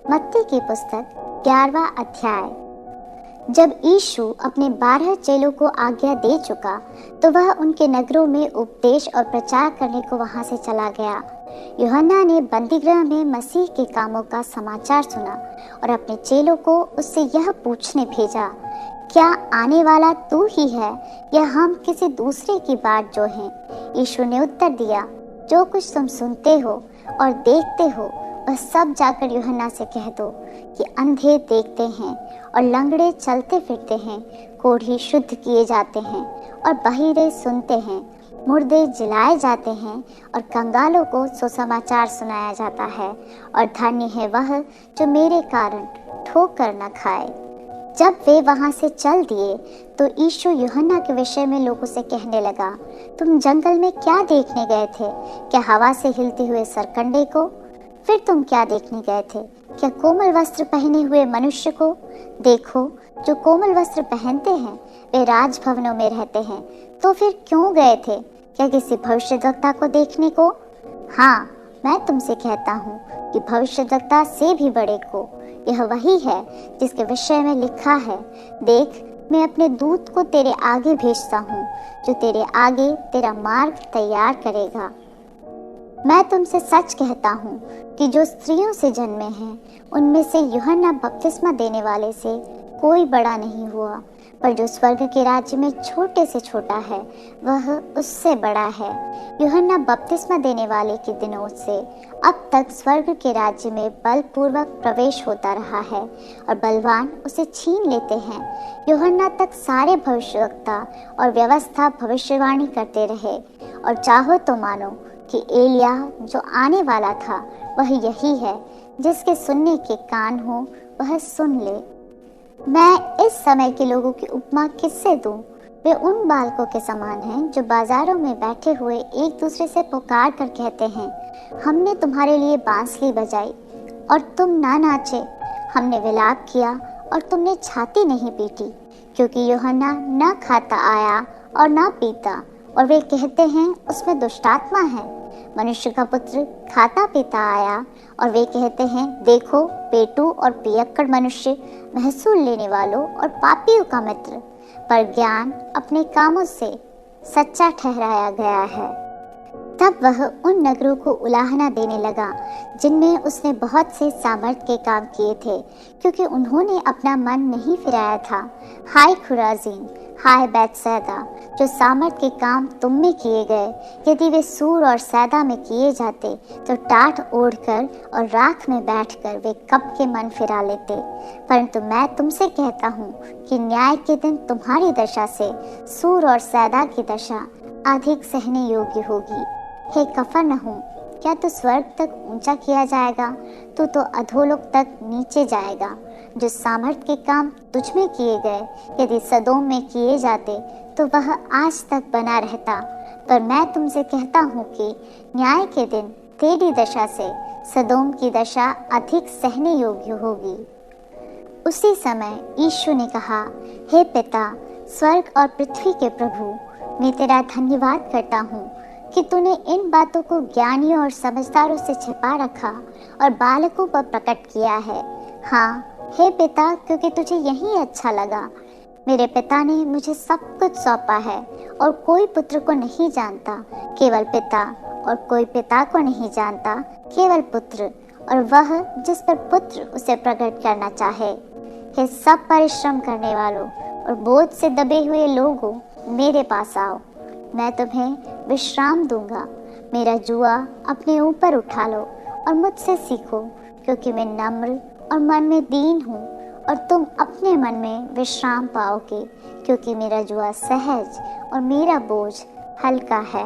मत्ती की पुस्तक 11वां अध्याय। जब यीशु अपने 12 चेलों को आज्ञा दे चुका तो वह उनके नगरों में उपदेश और प्रचार करने को वहां से चला गया। यूहन्ना ने बंदीगृह में मसीह के कामों का समाचार सुना और अपने चेलों को उससे यह पूछने भेजा, क्या आने वाला तू ही है या हम किसी दूसरे की बाट जो हैं? यीशु ने उत्तर दिया, जो कुछ तुम सुनते हो और देखते हो वह सब जाकर यूहन्ना से कह दो कि अंधे देखते हैं और लंगड़े चलते फिरते हैं, कोढ़ी शुद्ध किए जाते हैं और बहिरे सुनते हैं, मुर्दे जिलाए जाते हैं और कंगालों को सुसमाचार सुनाया जाता है। और धन्य है वह जो मेरे कारण ठोकर न खाए। जब वे वहां से चल दिए तो यीशु यूहन्ना के विषय में लोगों से कहने लगा, तुम जंगल में क्या देखने गए थे? क्या हवा से हिलते हुए सरकंडे को? फिर तुम क्या देखने गए थे? क्या कोमल वस्त्र पहने हुए मनुष्य को? देखो, जो कोमल वस्त्र पहनते हैं वे राजभवनों में रहते हैं। तो फिर क्यों गए थे? क्या किसी भविष्यद्वक्ता को देखने को? हाँ, मैं तुमसे कहता हूँ कि भविष्यद्वक्ता से भी बड़े को। यह वही है जिसके विषय में लिखा है, देख, मैं अपने दूत को तेरे आगे भेजता हूँ, जो तेरे आगे तेरा मार्ग तैयार करेगा। मैं तुमसे सच कहता हूँ कि जो स्त्रियों से जन्मे हैं उनमें से यूहन्ना बपतिस्मा देने वाले से कोई बड़ा नहीं हुआ, पर जो स्वर्ग के राज्य में छोटे से छोटा है वह उससे बड़ा है। यूहन्ना बपतिस्मा देने वाले के दिनों से अब तक स्वर्ग के राज्य में बलपूर्वक प्रवेश होता रहा है और बलवान उसे छीन लेते हैं। यूहन्ना तक सारे भविष्यवक्ता और व्यवस्था भविष्यवाणी करते रहे, और चाहो तो मानो कि एलिया जो आने वाला था वह यही है। जिसके सुनने के कान हो वह सुन ले। मैं इस समय के लोगों की उपमा किससे दूं? वे उन बालकों के समान हैं जो बाजारों में बैठे हुए एक दूसरे से पुकार कर कहते हैं, हमने तुम्हारे लिए बांसुरी बजाई और तुम ना नाचे, हमने विलाप किया और तुमने छाती नहीं पीटी। क्योंकि यूहन्ना न खाता आया और न पीता, और वे कहते हैं उसमें दुष्टात्मा है। मनुष्य का पुत्र खाता पीता आया और वे कहते हैं, देखो, पेटू और पियक्कड़ मनुष्य, महसूल लेने वालों और पापियों का मित्र। पर ज्ञान अपने कामों से सच्चा ठहराया गया है। तब वह उन नगरों को उलाहना देने लगा जिनमें उसने बहुत से सामर्थ के काम किए थे, क्योंकि उन्होंने अपना मन नहीं फिराया था। हाय खुराजीन, हाय बैतसैदा, जो सामर्थ के काम तुम में किए गए, यदि वे सूर और सैदा में किए जाते तो टाट ओढ़कर और राख में बैठकर वे कब के मन फिरा लेते। परंतु मैं तुमसे कहता हूँ कि न्याय के दिन तुम्हारी दशा से सूर और सैदा की दशा अधिक सहने योग्य होगी। हे कफरनहूम, क्या तो स्वर्ग तक ऊंचा किया जाएगा? तो अधोलोक तक नीचे जाएगा। जो सामर्थ के काम तुझ में किए गए यदि सदोम में किए जाते तो वह आज तक बना रहता। पर मैं तुमसे कहता हूँ कि न्याय के दिन तेरी दशा से सदोम की दशा अधिक सहने योग्य होगी। उसी समय यीशु ने कहा, हे पिता, स्वर्ग और पृथ्वी के प्रभु, मैं तेरा धन्यवाद करता हूँ कि तूने इन बातों को ज्ञानियों और समझदारों से छिपा रखा और बालकों पर प्रकट किया है। हाँ, हे पिता, क्योंकि तुझे यही अच्छा लगा। मेरे पिता ने मुझे सब कुछ सौंपा है और कोई पुत्र को नहीं जानता केवल पिता, और कोई पिता को नहीं जानता केवल पुत्र, और वह जिस पर पुत्र उसे प्रकट करना चाहे। हे सब परिश्रम करने वालों और बोझ से दबे हुए लोगों, मेरे पास आओ, मैं तुम्हें विश्राम दूंगा। मेरा जुआ अपने ऊपर उठा लो और मुझसे सीखो, क्योंकि मैं नम्र और मन में दीन हूँ, और तुम अपने मन में विश्राम पाओगे, क्योंकि मेरा जुआ सहज और मेरा बोझ हल्का है।